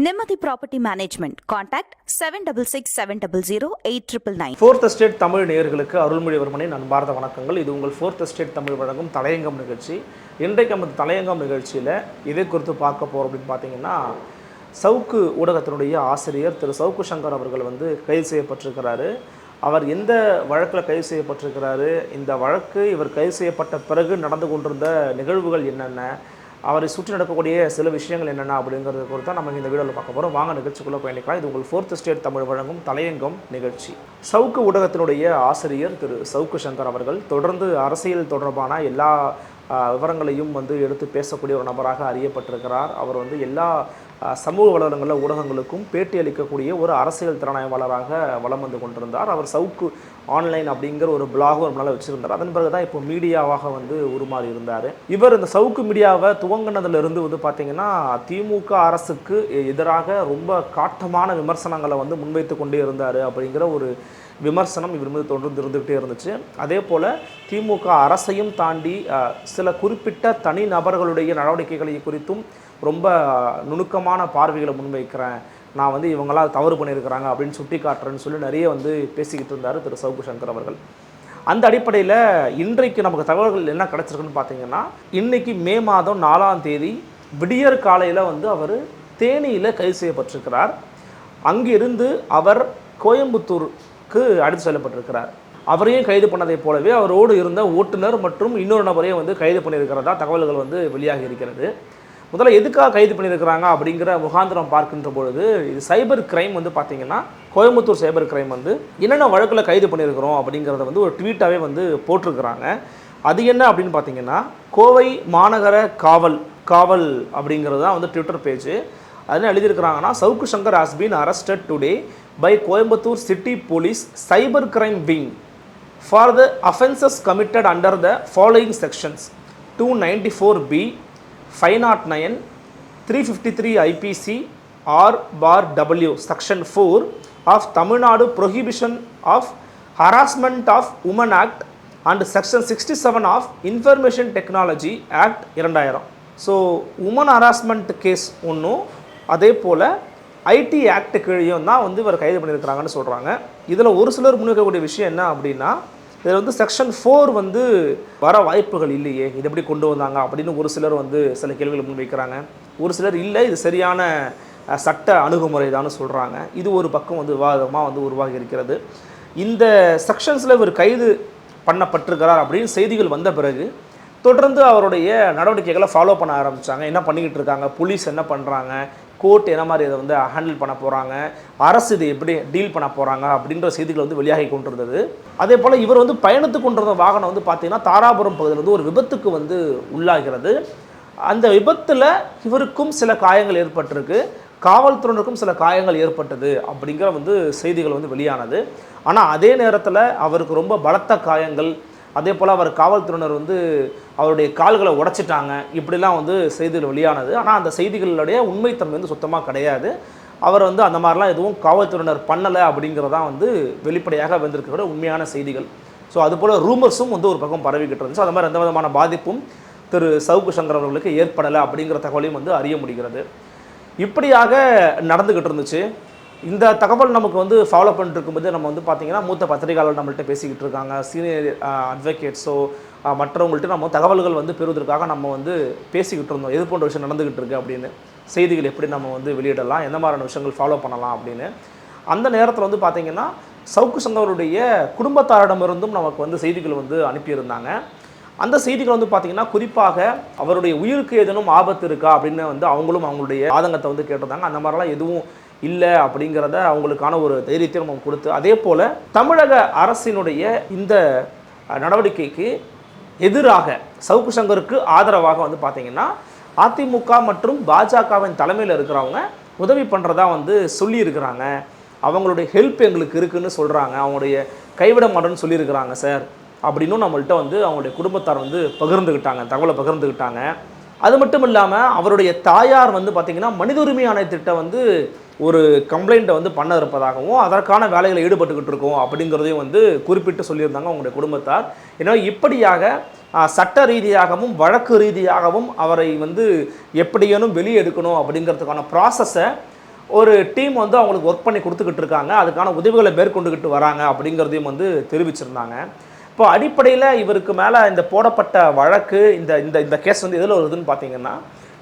Nimati Property Management. Contact 7667008999. Fourth estate Tamil நேயர்களுக்கு அருள்மொழிவர்மனின் அன்பார்ந்த வணக்கங்கள். இது உங்கள் ஃபோர்த் எஸ்டேட் தமிழ் வழங்கும் தலையங்கம் நிகழ்ச்சி. இன்றைக்கு நமது தலையங்கம் நிகழ்ச்சியில் இதை குறித்து பார்க்க போகிறோம் அப்படின்னு பார்த்தீங்கன்னா, சவுக்கு ஊடகத்தினுடைய ஆசிரியர் திரு சவுக்கு சங்கர் அவர்கள் கைது செய்யப்பட்டிருக்கிறாரு. அவர் எந்த வழக்கில் கைது செய்யப்பட்டிருக்கிறாரு, இந்த வழக்கு இவர் கைது செய்யப்பட்ட பிறகு நடந்து கொண்டிருந்த நிகழ்வுகள் என்னென்ன, அவரை சுற்றி நடக்கக்கூடிய சில விஷயங்கள் என்னென்ன அப்படிங்கிறது குறித்து நம்ம இந்த வீடியோவில் பார்க்க போகிறோம். வாங்க நிகழ்ச்சிக்குள்ளே பயணிக்கலாம். இது உங்கள் ஃபோர்த் ஸ்டேட் தமிழ் வழங்கும் தலையங்கம் நிகழ்ச்சி. சவுக்கு ஊடகத்தினுடைய ஆசிரியர் திரு சவுக்கு சங்கர் அவர்கள் தொடர்ந்து அரசியல் தொடர்பான எல்லா விவரங்களையும் எடுத்து பேசக்கூடிய ஒரு நபராக அறியப்பட்டிருக்கிறார். அவர் எல்லா சமூக வலைதளங்களில் ஊடகங்களுக்கும் பேட்டி அளிக்கக்கூடிய ஒரு அரசியல் திறனாய்வாளராக வலம் வந்து கொண்டிருந்தார். அவர் சவுக்கு ஆன்லைன் அப்படிங்கிற ஒரு பிளாகும் ஒரு நாள் வச்சுருந்தார். அதன் பிறகு தான் இப்போ மீடியாவாக உருமாறி இருந்தார். இவர் இந்த சவுக்கு மீடியாவை துவங்கினதுலேருந்து பார்த்திங்கன்னா, திமுக அரசுக்கு எதிராக ரொம்ப காட்டமான விமர்சனங்களை முன்வைத்து கொண்டே இருந்தார் அப்படிங்கிற ஒரு விமர்சனம் இவர் மீது தொடர்ந்து இருந்துகிட்டே இருந்துச்சு. அதே போல் திமுக அரசையும் தாண்டி சில குறிப்பிட்ட தனி நபர்களுடைய நடவடிக்கைகளை குறித்தும் ரொம்ப நுணுக்கமான பார்வைகளை முன்வைக்கிறேன், நான் இவங்களாம் தவறு பண்ணியிருக்கிறாங்க அப்படின்னு சுட்டி காட்டுறேன்னு சொல்லி நிறைய பேசிக்கிட்டு இருந்தார் திரு சவுக்கு சங்கர் அவர்கள். அந்த அடிப்படையில் இன்றைக்கு நமக்கு தகவல்கள் என்ன கிடச்சிருக்குன்னு பார்த்தீங்கன்னா, இன்றைக்கி மே மாதம் 4ஆம் தேதி விடியற் காலையில் அவர் தேனியில் கைது செய்யப்பட்டிருக்கிறார். அங்கிருந்து அவர் கோயம்புத்தூருக்கு அழைத்து செல்லப்பட்டிருக்கிறார். அவரையும் கைது பண்ணதை போலவே அவரோடு இருந்த ஓட்டுநர் மற்றும் இன்னொரு நபரையும் கைது பண்ணியிருக்கிறதா தகவல்கள் வெளியாகி இருக்கிறது. முதல்ல எதுக்காக கைது பண்ணியிருக்கிறாங்க அப்படிங்கிற முகாந்திரம் பார்க்கின்ற பொழுது, இது சைபர் கிரைம் பார்த்திங்கன்னா, கோயம்புத்தூர் சைபர் கிரைம் என்னென்ன வழக்கில் கைது பண்ணியிருக்கிறோம் அப்படிங்கிறத ஒரு ட்வீட்டாகவே போட்டிருக்கிறாங்க. அது என்ன அப்படின்னு பார்த்தீங்கன்னா, கோவை மாநகர காவல் அப்படிங்கிறது தான் ட்விட்டர் பேஜ். அதில் எழுதியிருக்கிறாங்கன்னா, Savukku Shankar has been arrested today by Coimbatore city police cyber crime wing for the offences committed under the following sections 294B 509 353 IPC R/W Section 4 of Tamil Nadu Prohibition of Harassment of Women Act and Section 67 of Information Technology Act 2000. So woman harassment case ஒன்றும், அதே போல் ID act கீழையும் தான் இவர் கைது பண்ணியிருக்கிறாங்கன்னு சொல்கிறாங்க. இதில் ஒரு சிலர் முன்வைக்கக்கூடிய விஷயம் என்ன அப்படின்னா, இதில் செக்ஷன் 4 வர வாய்ப்புகள் இல்லையே, இது எப்படி கொண்டு வந்தாங்க அப்படின்னு ஒரு சிலர் சில கேள்விகளை முன்வைக்கிறாங்க. ஒரு சிலர் இல்லை, இது சரியான சட்ட அணுகுமுறை தான் சொல்கிறாங்க. இது ஒரு பக்கம் விவாதமாக உருவாகி இருக்கிறது. இந்த செக்ஷன்ஸில் இவர் கைது பண்ணப்பட்டிருக்கிறார் அப்படின்னு செய்திகள் வந்த பிறகு தொடர்ந்து அவருடைய நடவடிக்கைகளை ஃபாலோ பண்ண ஆரம்பித்தாங்க. என்ன பண்ணிக்கிட்டு இருக்காங்க, போலீஸ் என்ன பண்ணுறாங்க, கோர்ட் என்ன மாதிரி இதை ஹேண்டில் பண்ண போகிறாங்க, அரசு இதை எப்படி டீல் பண்ண போகிறாங்க அப்படின்ற செய்திகள் வெளியாகி கொண்டிருந்தது. அதே போல் இவர் பயணித்து கொண்டிருந்த வாகனம் பார்த்திங்கன்னா, தாராபுரம் பகுதியில் ஒரு விபத்துக்கு உள்ளாகிறது. அந்த விபத்தில் இவருக்கும் சில காயங்கள் ஏற்பட்டிருக்கு, காவல்துறையினருக்கும் சில காயங்கள் ஏற்பட்டது அப்படிங்கிற செய்திகள் வெளியானது. ஆனால் அதே நேரத்தில் அவருக்கு ரொம்ப பலத்த காயங்கள், அதே போல் அவர் காவல்துறையினர் அவருடைய கால்களை உடைச்சிட்டாங்க, இப்படிலாம் செய்திகள் வெளியானது. ஆனால் அந்த செய்திகளுடைய உண்மைத்தன்மை சுத்தமாக கிடையாது. அவர் அந்த மாதிரிலாம் எதுவும் காவல்துறையினர் பண்ணலை அப்படிங்கிறதான் வெளிப்படையாக வந்திருக்கிற உண்மையான செய்திகள். ஸோ அதுபோல் ரூமர்ஸும் ஒரு பக்கம் பரவிக்கிட்டு இருந்துச்சு. அது மாதிரி எந்த விதமான பாதிப்பும் திரு சவுக்கு சங்கர் அவர்களுக்கு ஏற்படலை அப்படிங்கிற தகவலையும் அறிய முடிகிறது. இப்படியாக நடந்துக்கிட்டு இருந்துச்சு. இந்த தகவல் நமக்கு ஃபாலோ பண்ணிட்டு இருக்கும்போது நம்ம பார்த்திங்கன்னா, மூத்த பத்திரிகையாளர் நம்மள்கிட்ட பேசிக்கிட்டு இருக்காங்க, சீனியர் அட்வொகேட்ஸோ மற்றவங்கள்ட்ட நம்ம தகவல்கள் பெறுவதற்காக நம்ம பேசிக்கிட்டு இருந்தோம், எது போன்ற விஷயம் நடந்துக்கிட்டு இருக்குது அப்படின்னு, செய்திகள் எப்படி நம்ம வெளியிடலாம், எந்த மாதிரியான விஷயங்கள் ஃபாலோ பண்ணலாம் அப்படின்னு. அந்த நேரத்தில் பார்த்திங்கன்னா, சவுக்கு சங்கருடைய குடும்பத்தாரிடமிருந்தும் நமக்கு செய்திகள் அனுப்பியிருந்தாங்க. அந்த செய்திகள் பார்த்திங்கன்னா, குறிப்பாக அவருடைய உயிருக்கு ஏதேனும் ஆபத்து இருக்கா அப்படின்னு அவங்களும் அவங்களுடைய ஆதங்கத்தை கேட்டிருந்தாங்க. அந்த மாதிரிலாம் எதுவும் இல்லை அப்படிங்கிறத அவங்களுக்கான ஒரு தைரியத்தை நம்ம கொடுத்து, அதே போல் தமிழக அரசினுடைய இந்த நடவடிக்கைக்கு எதிராக சவுக்கு சங்கருக்கு ஆதரவாக பார்த்திங்கன்னா, அதிமுக மற்றும் பாஜகவின் தலைமையில் இருக்கிறவங்க உதவி பண்ணுறதா சொல்லியிருக்கிறாங்க. அவங்களுடைய ஹெல்ப் எங்களுக்கு இருக்குதுன்னு சொல்கிறாங்க, அவங்களுடைய கைவிட மாட்டேன்னு சொல்லியிருக்கிறாங்க சார் அப்படின்னும் நம்மள்கிட்ட அவங்களுடைய குடும்பத்தார் பகிர்ந்துக்கிட்டாங்க, தகவலை பகிர்ந்துக்கிட்டாங்க. அது மட்டும் இல்லாமல் அவருடைய தாயார் பார்த்திங்கன்னா, மனித உரிமை ஆணையத்திட்ட ஒரு கம்ப்ளைண்ட்டை பண்ண இருப்பதாகவும், அதற்கான வேலைகளை ஈடுபட்டுக்கிட்டு இருக்கோம் அப்படிங்கிறதையும் குறிப்பிட்டு சொல்லியிருந்தாங்க அவங்களுடைய குடும்பத்தார். ஏன்னா இப்படியாக சட்ட ரீதியாகவும் வழக்கு ரீதியாகவும் அவரை எப்படியேனும் வெளியே எடுக்கணும் அப்படிங்கிறதுக்கான ப்ராசஸை ஒரு டீம் வந்து அவங்களுக்கு ஒர்க் பண்ணி கொடுத்துக்கிட்டு இருக்காங்க, அதுக்கான உதவிகளை மேற்கொண்டுக்கிட்டு வராங்க அப்படிங்கிறதையும் வந்து தெரிவிச்சிருந்தாங்க. இப்போ அடிப்படையில் இவருக்கு மேலே இந்த போடப்பட்ட வழக்கு இந்த இந்த இந்த கேஸ் வந்து எதில் வருதுன்னு பார்த்தீங்கன்னா,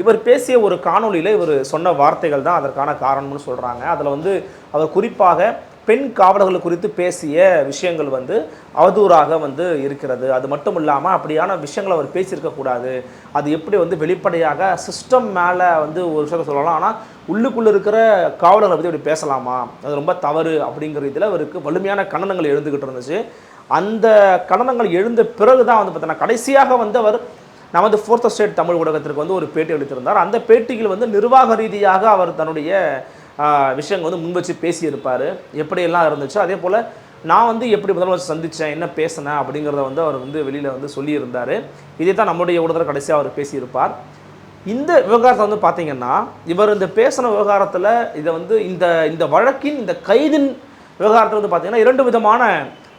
இவர் பேசிய ஒரு காணொலியில் இவர் சொன்ன வார்த்தைகள் தான் அதற்கான காரணம்னு சொல்கிறாங்க. அதில் வந்து அவர் குறிப்பாக பெண் காவலர்கள் குறித்து பேசிய விஷயங்கள் வந்து அவதூறாக வந்து இருக்கிறது. அது மட்டும் இல்லாமல் அப்படியான விஷயங்களை அவர் பேசியிருக்கக்கூடாது. அது எப்படி வந்து வெளிப்படையாக சிஸ்டம் மேலே வந்து ஒரு விஷயத்தை சொல்லலாம், ஆனால் உள்ளுக்குள்ளே இருக்கிற காவலர்களை பற்றி அப்படி பேசலாமா, அது ரொம்ப தவறு அப்படிங்கிற இதில் அவருக்கு வலிமையான கண்டனங்கள் எழுந்துக்கிட்டு இருந்துச்சு. அந்த கண்டனங்கள் எழுந்த பிறகு தான் வந்து பார்த்தீங்கன்னா கடைசியாக வந்து அவர் நமது ஃபோர்த் ஸ்டேட் தமிழ் ஊடகத்திற்கு வந்து ஒரு பேட்டி அளித்திருந்தார். அந்த பேட்டியில் வந்து நிர்வாக ரீதியாக அவர் தன்னுடைய விஷயங்கள் வந்து முன்வச்சு பேசியிருப்பார், எப்படியெல்லாம் இருந்துச்சு. அதே போல் நான் வந்து எப்படி முதலமைச்சர் சந்தித்தேன், என்ன பேசினேன் அப்படிங்கிறத வந்து அவர் வந்து வெளியில் வந்து சொல்லியிருந்தார். இதை தான் நம்முடைய ஊடகத்தில் கடைசியாக அவர் பேசியிருப்பார். இந்த விவகாரத்தை வந்து பார்த்திங்கன்னா, இவர் இந்த பேசின விவகாரத்தில் இதை வந்து இந்த இந்த வழக்கின் இந்த கைதின் விவகாரத்தில் வந்து பார்த்திங்கன்னா 2 விதமான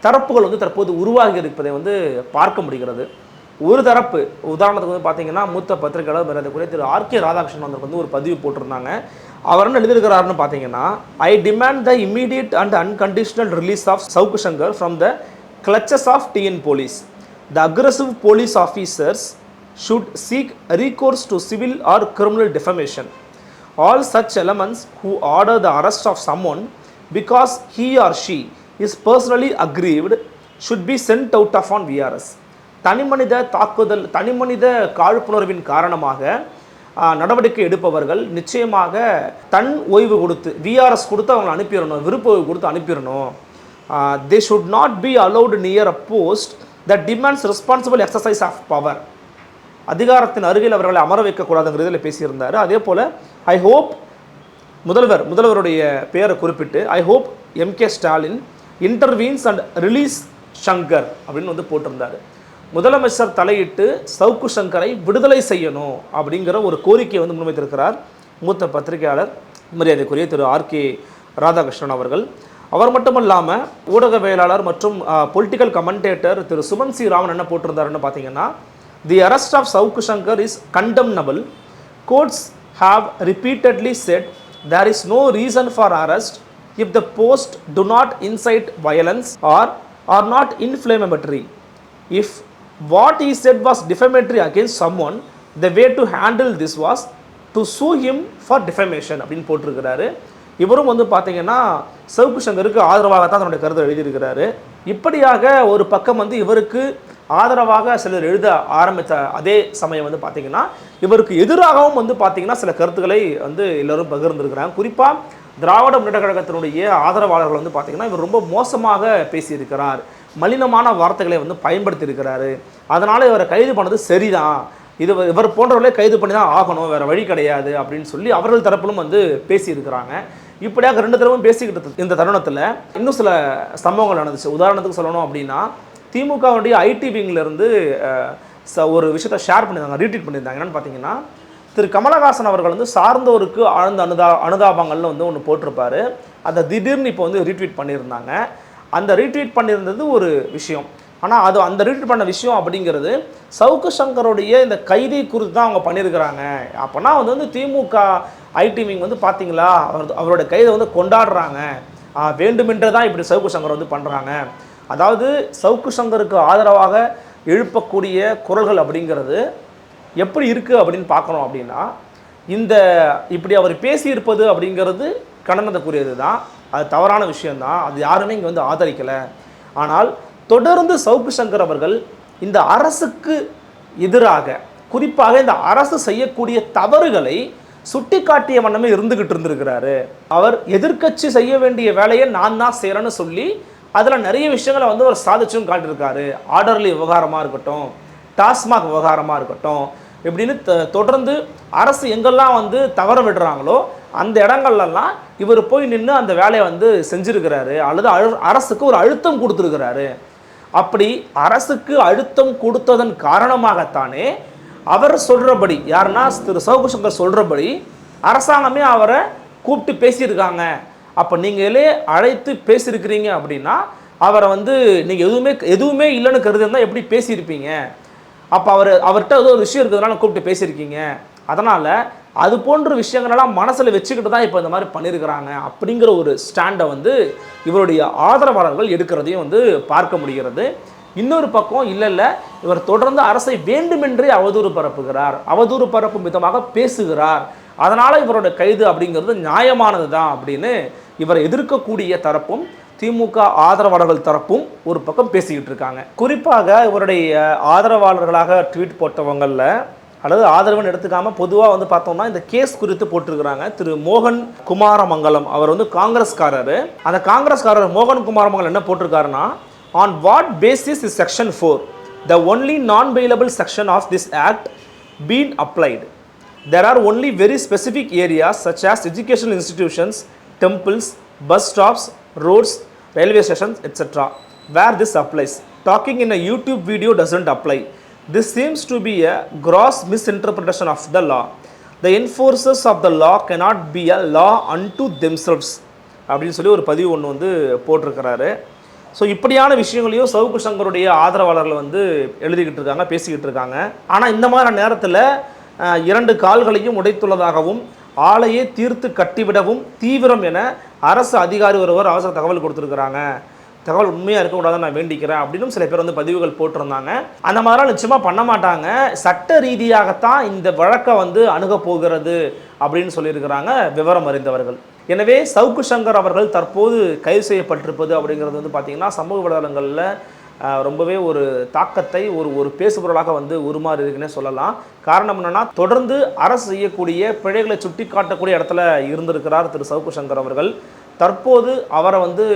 தரப்புகள் வந்து தற்போது உருவாகி இருப்பதை வந்து பார்க்க முடிகிறது. ஒரு தரப்பு உதாரணத்துக்கு வந்து பார்த்திங்கன்னா, மூத்த பத்திரிகையாளர் மரியாதைக்குரிய திரு ஆர்.கே. ராதாகிருஷ்ணன் அவர்கள் வந்து ஒரு பதிவு போட்டிருந்தாங்க. அவர் என்ன எழுதியிருக்கிறாருன்னு பார்த்தீங்கன்னா, I demand the immediate and unconditional release of Savukku Shankar from the clutches of TN police. The aggressive police officers should seek recourse to civil or criminal defamation. All such elements who order the arrest of someone because he or she is personally aggrieved should be sent out of on VRS. தனிமனித தாக்குதல், தனிமனித காழ்ப்புணர்வின் காரணமாக நடவடிக்கை எடுப்பவர்கள் நிச்சயமாக தன் ஓய்வு கொடுத்து VRS கொடுத்து அவங்க அனுப்பிடணும், விருப்ப ஓய்வு கொடுத்து அனுப்பிடணும். They should not be allowed near a post that demands responsible exercise of power. அதிகாரத்தின் அருகில் அவர்களை அமர வைக்கக்கூடாதுங்கிறதில் பேசியிருந்தார். அதே போல் ஐ ஹோப் முதல்வருடைய பெயரை குறிப்பிட்டு I hope M K. Stalin intervenes and release Shankar அப்படின்னு வந்து போட்டிருந்தார். முதலமைச்சர் தலையிட்டு சவுக்கு சங்கரை விடுதலை செய்யணும் அப்படிங்கிற ஒரு கோரிக்கையை வந்து முன்வைத்திருக்கிறார் மூத்த பத்திரிகையாளர் மரியாதைக்குரிய திரு ஆர்.கே. ராதாகிருஷ்ணன் அவர்கள். அவர் மட்டுமல்லாமல் ஊடகவியலாளர் மற்றும் பொலிட்டிக்கல் கமெண்டேட்டர் திரு சுமன் சி ராமன் என்ன போட்டிருந்தாருன்னு பார்த்தீங்கன்னா, the arrest of Savukku Shankar is condemnable. Courts have repeatedly said there is no reason for arrest if the post do not incite violence or not inflammatory. If what he said was defamatory against someone, the way to handle this was to sue him for defamation அப்படின்னு போட்டிருக்கிறாரு. இவரும் வந்து பார்த்தீங்கன்னா சவுக்கு சங்கருக்கு ஆதரவாகத்தான் தன்னுடைய கருத்தை எழுதியிருக்கிறாரு. இப்படியாக ஒரு பக்கம் வந்து இவருக்கு ஆதரவாக சிலர் எழுத ஆரம்பித்த அதே சமயம் வந்து பார்த்திங்கன்னா இவருக்கு எதிராகவும் வந்து பார்த்திங்கன்னா சில கருத்துக்களை வந்து எல்லோரும் பகிர்ந்துருக்கிறாங்க. குறிப்பாக திராவிட முன்னேற்ற கழகத்தினுடைய ஆதரவாளர்கள் வந்து பார்த்திங்கன்னா இவர் ரொம்ப மோசமாக பேசியிருக்கிறார், மலினமான வார்த்தைகளை வந்து பயன்படுத்தி இருக்கிறாரு, அதனால் இவரை கைது பண்ணது சரிதான், இவர் போன்றவர்களே கைது பண்ணி தான் ஆகணும், வேறு வழி கிடையாது அப்படின்னு சொல்லி அவர்கள் தரப்பிலும் வந்து பேசியிருக்கிறாங்க. இப்படியாக 2 தரப்பும் பேசிக்கிட்டு இந்த தருணத்தில் இன்னும் சில சம்பவங்கள் நடந்துச்சு. உதாரணத்துக்கு சொல்லணும் அப்படின்னா, திமுகவுடைய ஐடி விங்கிலிருந்து ஒரு விஷயத்தை ஷேர் பண்ணியிருந்தாங்க, ரீட்வீட் பண்ணியிருந்தாங்க. என்னென்னு பார்த்தீங்கன்னா, திரு கமலஹாசன் அவர்கள் வந்து சார்ந்தோருக்கு ஆழ்ந்த அனுதாபங்கள்னு வந்து ஒன்று போட்டிருப்பார். அதை திடீர்னு இப்போ வந்து ரீட்வீட் பண்ணியிருந்தாங்க. அந்த ரீட்வீட் பண்ணியிருந்தது ஒரு விஷயம், ஆனால் அந்த ரீட்வீட் பண்ண விஷயம் அப்படிங்கிறது சவுக்கு சங்கருடைய இந்த கைதி குறித்து தான் அவங்க பண்ணியிருக்கிறாங்க. அப்போனா வந்து திமுக ஐடி விங் வந்து பார்த்தீங்களா அவருடைய கைதை வந்து கொண்டாடுறாங்க, வேண்டுமென்றே தான் இப்படி சவுக்கு சங்கர் வந்து பண்ணுறாங்க. அதாவது சவுக்கு சங்கருக்கு ஆதரவாக எழுப்பக்கூடிய குரல்கள் அப்படிங்கிறது எப்படி இருக்குது அப்படின்னு பார்க்கணும் அப்படின்னா, இப்படி அவர் பேசியிருப்பது அப்படிங்கிறது கண்டனத்துக்குரியது தான், அது தவறான விஷயந்தான், அது யாருமே இங்கே வந்து ஆதரிக்கலை. ஆனால் தொடர்ந்து சவுக்கு சங்கர் அவர்கள் இந்த அரசுக்கு எதிராக, குறிப்பாக இந்த அரசு செய்யக்கூடிய தவறுகளை சுட்டி காட்டிய வண்ணமே இருந்துக்கிட்டு அவர் எதிர்க்கட்சி செய்ய வேண்டிய வேலையை நான் தான் செய்கிறேன்னு சொல்லி அதில் நிறைய விஷயங்களை வந்து அவர் சாதிச்சும் காட்டியிருக்காரு. ஆர்டர்லி விவகாரமாக இருக்கட்டும், டாஸ்மாக் விவகாரமாக இருக்கட்டும், இப்படின்னு தொடர்ந்து அரசு எங்கெல்லாம் வந்து தவற விடுறாங்களோ அந்த இடங்கள்லாம் இவர் போய் நின்று அந்த வேலையை வந்து செஞ்சுருக்கிறாரு, அல்லது அரசுக்கு ஒரு அழுத்தம் கொடுத்துருக்கிறாரு. அப்படி அரசுக்கு அழுத்தம் கொடுத்ததன் காரணமாகத்தானே அவர் சொல்கிறபடி, யாருன்னா திரு சவுக்கு சங்கர் சொல்கிறபடி அரசாங்கமே அவரை கூப்பிட்டு பேசியிருக்காங்க. அப்போ நீங்களே அழைத்து பேசியிருக்கிறீங்க அப்படின்னா அவரை வந்து நீங்கள் எதுவுமே இல்லைன்னு கருதுனா எப்படி பேசியிருப்பீங்க? அப்போ அவர்கிட்ட ஏதோ ஒரு விஷயம் இருக்கிறதுனால கூப்பிட்டு பேசியிருக்கீங்க. அதனால் அது போன்ற விஷயங்களெல்லாம் மனசில் வச்சுக்கிட்டு தான் இப்போ இந்த மாதிரி பண்ணியிருக்கிறாங்க அப்படிங்கிற ஒரு ஸ்டாண்டை வந்து இவருடைய ஆதரவாளர்கள் எடுக்கிறதையும் வந்து பார்க்க முடிகிறது. இன்னொரு பக்கம் இல்லை இவர் தொடர்ந்து அரசை வேண்டுமென்றே அவதூறு பரப்புகிறார், அவதூறு பரப்பும் விதமாக பேசுகிறார், அதனால் இவரோட கைது அப்படிங்கிறது நியாயமானது தான் அப்படின்னு இவரை எதிர்க்கக்கூடிய தரப்பும் திமுக ஆதரவாளர்கள் தரப்பும் ஒரு பக்கம் பேசிக்கிட்டு இருக்காங்க. குறிப்பாக இவருடைய ஆதரவாளர்களாக ட்வீட் போட்டவங்களில் அல்லது ஆதரவுன்னு எடுத்துக்காமல் பொதுவாக வந்து பார்த்தோம்னா இந்த கேஸ் குறித்து போட்டிருக்கிறாங்க. திரு மோகன் குமாரமங்கலம் அவர் வந்து காங்கிரஸ்காரர். அந்த காங்கிரஸ்காரர் மோகன் குமாரமங்கலம் என்ன போட்டிருக்காருன்னா, on what basis is section 4 the only non-bailable section of this act been applied? There are only very specific areas such as educational institutions, temples, bus stops, roads, railway stations, etc. where this applies. Talking in a YouTube video doesn't apply. This seems to be a gross misinterpretation of the law. The enforcers of the law cannot be a law unto themselves அப்படின்னு சொல்லி ஒரு பதிவு ஒன்று வந்து போட்டிருக்கிறாரு. So இப்படியான விஷயங்களையும் சவுக்கு சங்கருடைய ஆதரவாளர்கள் வந்து எழுதிக்கிட்டு இருக்காங்க, பேசிக்கிட்டு இருக்காங்க. ஆனால் இந்த மாதிரி நேரத்தில் 2 கால்களையும் உடைத்துள்ளதாகவும் ஆலையை தீர்த்து கட்டிவிடவும் தீவிரம் என அரசு அதிகாரி ஒருவர் அவசர தகவல் கொடுத்துருக்குறாங்க, தகவல் உண்மையாக இருக்கக்கூடாதுன்னு நான் வேண்டிக்கிறேன் அப்படின்னு சில பேர் வந்து பதிவுகள் போட்டிருந்தாங்க. அந்த மாதிரிலாம் நிச்சயமாக பண்ண மாட்டாங்க, சட்ட ரீதியாகத்தான் இந்த வழக்கை வந்து அணுக போகிறது அப்படின்னு சொல்லியிருக்கிறாங்க விவரம் அறிந்தவர்கள். எனவே சவுக்கு சங்கர் அவர்கள் தற்போது கைது செய்யப்பட்டிருப்பது அப்படிங்கிறது வந்து பார்த்திங்கன்னா சமூக வலைதளங்களில் ரொம்பவே ஒரு தாக்கத்தை ஒரு பேசுபொருளாக வந்து உருமாறி இருக்குன்னே சொல்லலாம். காரணம் என்னென்னா, தொடர்ந்து அரசு செய்யக்கூடிய பிழைகளை சுட்டி காட்டக்கூடிய இடத்துல இருந்திருக்கிறார் திரு சவுக்கு சங்கர் அவர்கள். தற்போது அவரை வந்து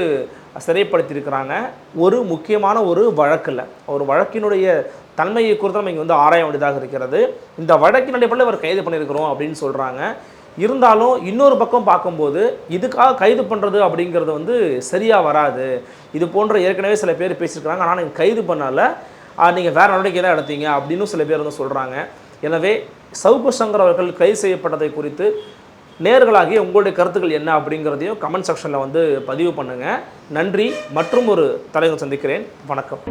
சிறைப்படுத்தியிருக்கிறாங்க ஒரு முக்கியமான ஒரு வழக்கில். ஒரு வழக்கினுடைய தன்மையை குறித்து நம்ம இங்கே வந்து ஆராய வேண்டியதாக இருக்கிறது. இந்த வழக்கின் அடிப்படையில் அவர் கைது பண்ணியிருக்கிறோம் அப்படின்னு சொல்கிறாங்க. இருந்தாலும் இன்னொரு பக்கம் பார்க்கும்போது இதுக்காக கைது பண்ணுறது அப்படிங்கிறது வந்து சரியாக வராது. இது போன்ற ஏற்கனவே சில பேர் பேசியிருக்கிறாங்க, ஆனால் நீங்கள் கைது பண்ணால நீங்கள் வேறு நடவடிக்கை தான் எடுத்தீங்க அப்படின்னு சில பேர் வந்து சொல்கிறாங்க. எனவே சவுக்கு சங்கர் அவர்கள் கைது செய்யப்பட்டதை குறித்து நேர்களாகி உங்களுடைய கருத்துக்கள் என்ன அப்படிங்கிறதையும் கமெண்ட் செக்ஷனில் வந்து பதிவு பண்ணுங்கள். நன்றி. மற்றும் ஒரு தலைவர் சந்திக்கிறேன். வணக்கம்.